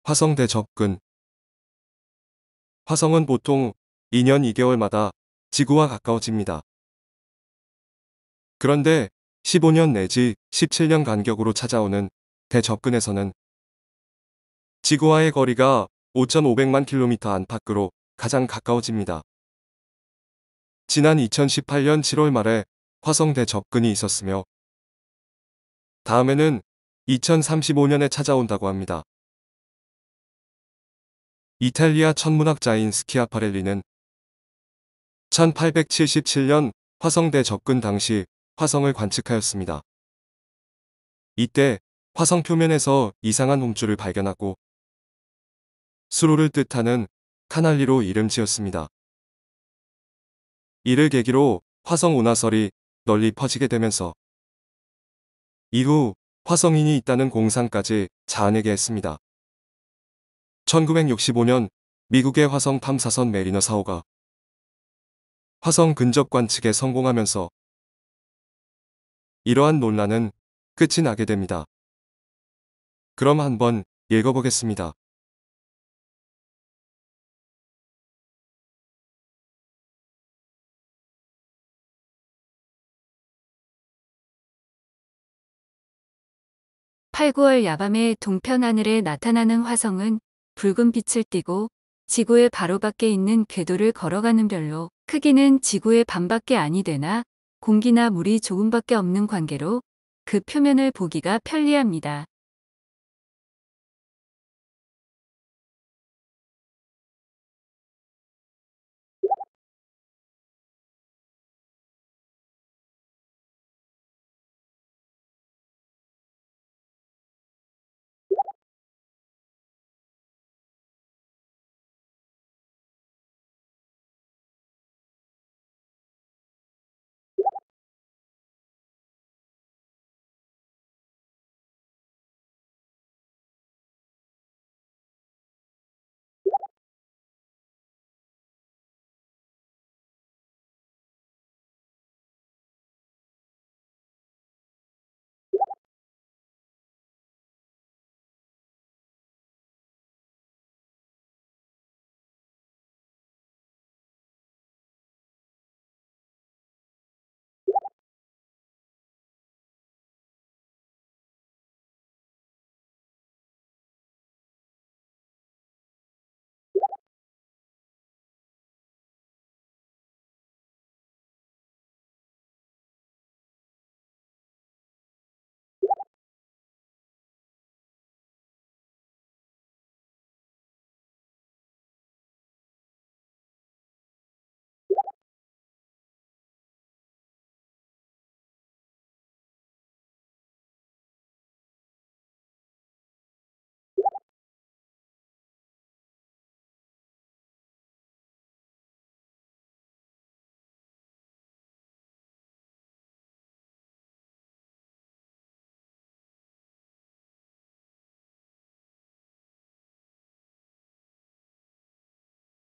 화성 대접근. 화성은 보통 2년 2개월마다 지구와 가까워집니다. 그런데 15년 내지 17년 간격으로 찾아오는 대접근에서는 지구와의 거리가 5,500만 킬로미터 안팎으로 가장 가까워집니다. 지난 2018년 7월 말에 화성 대접근이 있었으며 다음에는 2035년에 찾아온다고 합니다. 이탈리아 천문학자인 스키아파렐리는 1877년 화성 대접근 당시 화성을 관측하였습니다. 이때 화성 표면에서 이상한 움줄을 발견하고 수로를 뜻하는 카날리로 이름 지었습니다. 이를 계기로 화성 운하설이 널리 퍼지게 되면서 이후 화성인이 있다는 공상까지 자아내게 했습니다. 1965년 미국의 화성 탐사선 메리너 4호가 화성 근접 관측에 성공하면서 이러한 논란은 끝이 나게 됩니다. 그럼 한번 읽어보겠습니다. (8, 9월) 야밤에 동편 하늘에 나타나는 화성은 붉은 빛을 띠고 지구의 바로 밖에 있는 궤도를 걸어가는 별로 크기는 지구의 반밖에 아니 되나 공기나 물이 조금밖에 없는 관계로 그 표면을 보기가 편리합니다.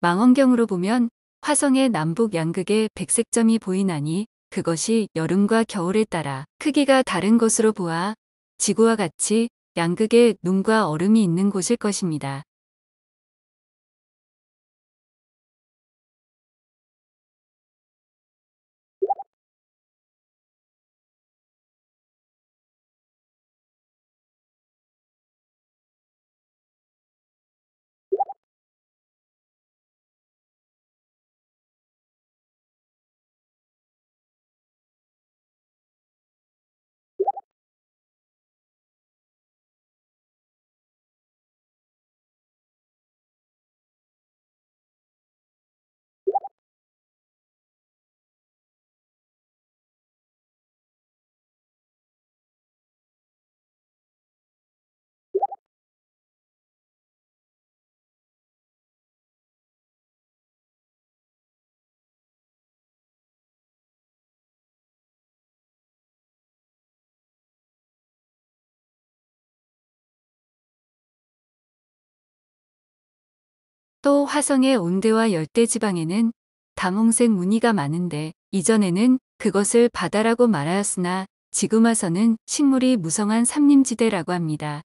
망원경으로 보면 화성의 남북 양극에 백색점이 보이나니 그것이 여름과 겨울에 따라 크기가 다른 것으로 보아 지구와 같이 양극에 눈과 얼음이 있는 곳일 것입니다. 또 화성의 온대와 열대지방에는 다홍색 무늬가 많은데 이전에는 그것을 바다라고 말하였으나 지금 와서는 식물이 무성한 산림지대라고 합니다.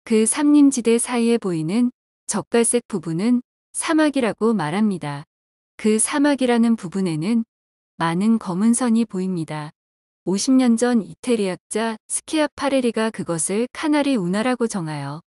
그 삼림지대 사이에 보이는 적갈색 부분은 사막이라고 말합니다. 그 사막이라는 부분에는 많은 검은 선이 보입니다. 50년 전 이태리학자 스키아파레리가 그것을 카나리 운하라고 정하여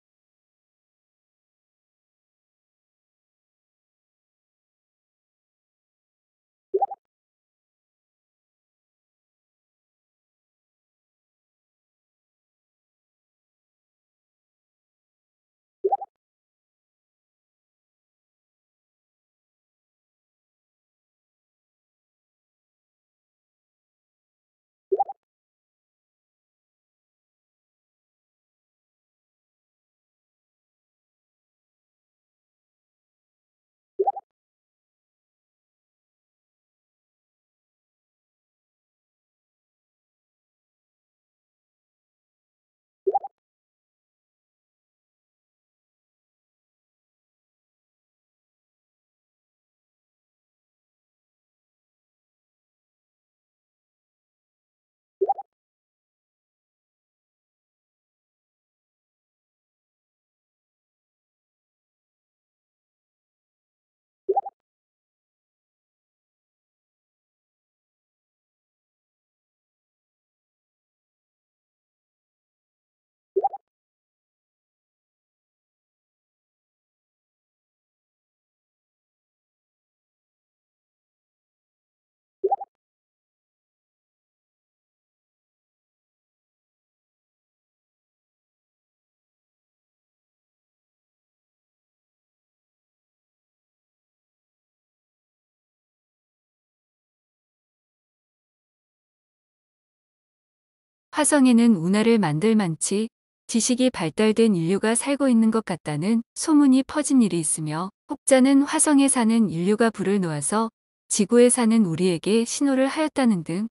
화성에는 운하를 만들 만치 지식이 발달된 인류가 살고 있는 것 같다는 소문이 퍼진 일이 있으며 혹자는 화성에 사는 인류가 불을 놓아서 지구에 사는 우리에게 신호를 하였다는 등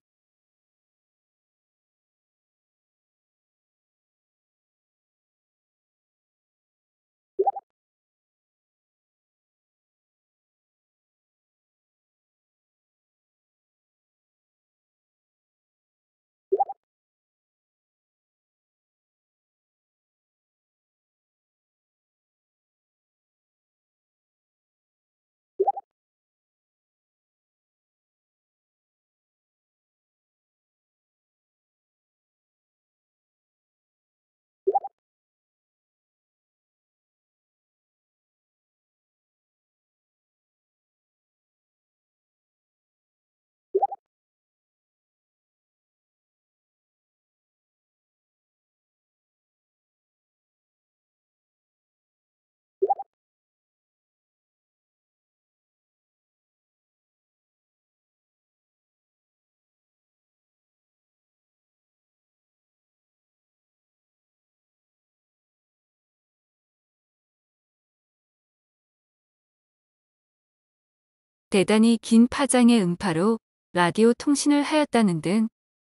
대단히 긴 파장의 음파로 라디오 통신을 하였다는 등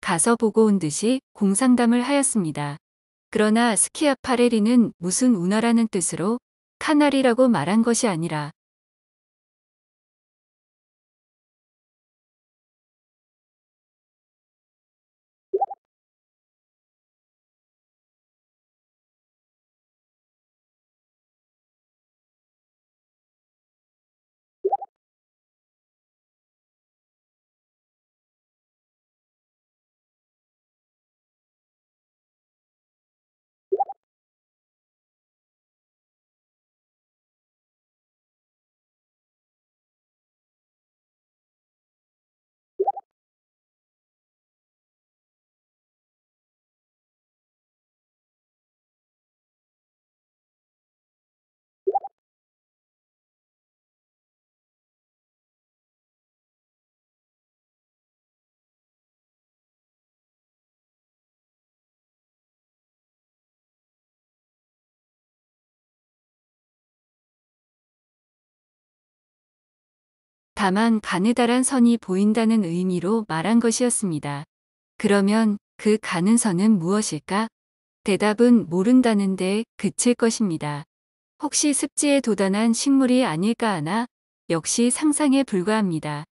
가서 보고 온 듯이 공상담을 하였습니다. 그러나 스키아파레리는 무슨 운하라는 뜻으로 카나리라고 말한 것이 아니라 다만 가느다란 선이 보인다는 의미로 말한 것이었습니다. 그러면 그 가는 선은 무엇일까? 대답은 모른다는 데 그칠 것입니다. 혹시 습지에 도단한 식물이 아닐까 하나 역시 상상에 불과합니다.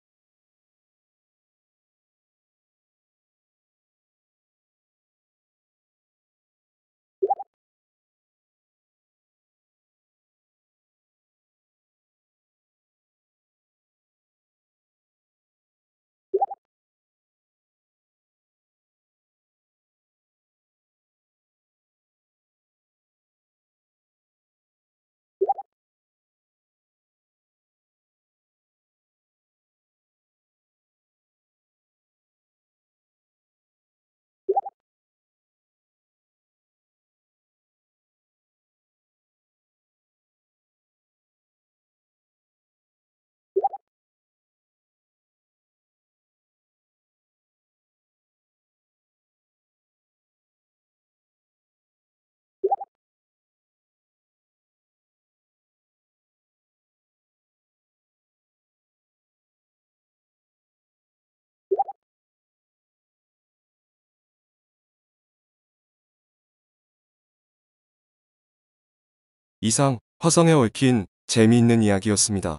이상 화성에 얽힌 재미있는 이야기였습니다.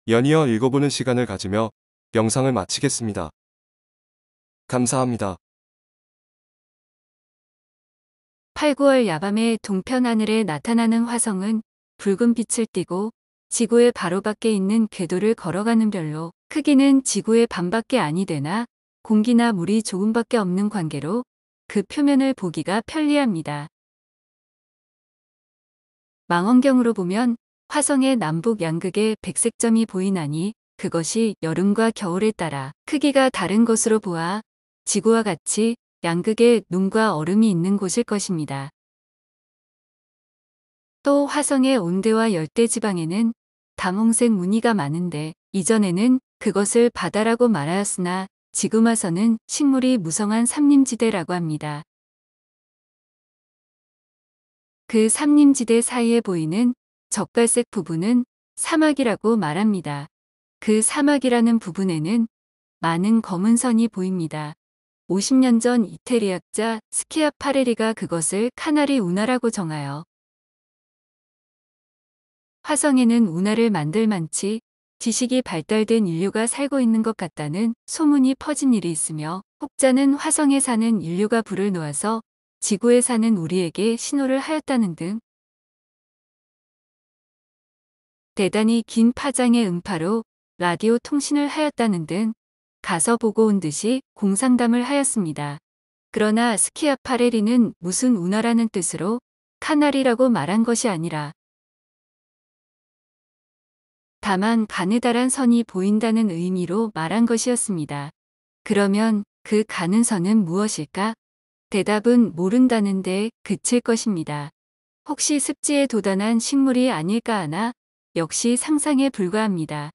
연이어 읽어보는 시간을 가지며 영상을 마치겠습니다. 감사합니다. 8, 9월 야밤에 동편 하늘에 나타나는 화성은 붉은 빛을 띠고 지구의 바로 밖에 있는 궤도를 걸어가는 별로 크기는 지구의 반밖에 아니 되나 공기나 물이 조금밖에 없는 관계로 그 표면을 보기가 편리합니다. 망원경으로 보면 화성의 남북 양극에 백색점이 보이나니 그것이 여름과 겨울에 따라 크기가 다른 것으로 보아 지구와 같이 양극에 눈과 얼음이 있는 곳일 것입니다. 또 화성의 온대와 열대 지방에는 다홍색 무늬가 많은데 이전에는 그것을 바다라고 말하였으나 지금 와서는 식물이 무성한 삼림지대라고 합니다. 그 삼림지대 사이에 보이는 젓갈색 부분은 사막이라고 말합니다. 그 사막이라는 부분에는 많은 검은 선이 보입니다. 50년 전 이태리학자 스키아파레리가 그것을 카나리 운하라고 정하여 화성에는 운하를 만들 만치 지식이 발달된 인류가 살고 있는 것 같다는 소문이 퍼진 일이 있으며 혹자는 화성에 사는 인류가 불을 놓아서 지구에 사는 우리에게 신호를 하였다는 등 대단히 긴 파장의 음파로 라디오 통신을 하였다는 등 가서 보고 온 듯이 공상담을 하였습니다. 그러나 스키아파레리는 무슨 운하라는 뜻으로 카나리라고 말한 것이 아니라 다만 가느다란 선이 보인다는 의미로 말한 것이었습니다. 그러면 그 가는 선은 무엇일까? 대답은 모른다는 데 그칠 것입니다. 혹시 습지에 도단한 식물이 아닐까 하나 역시 상상에 불과합니다.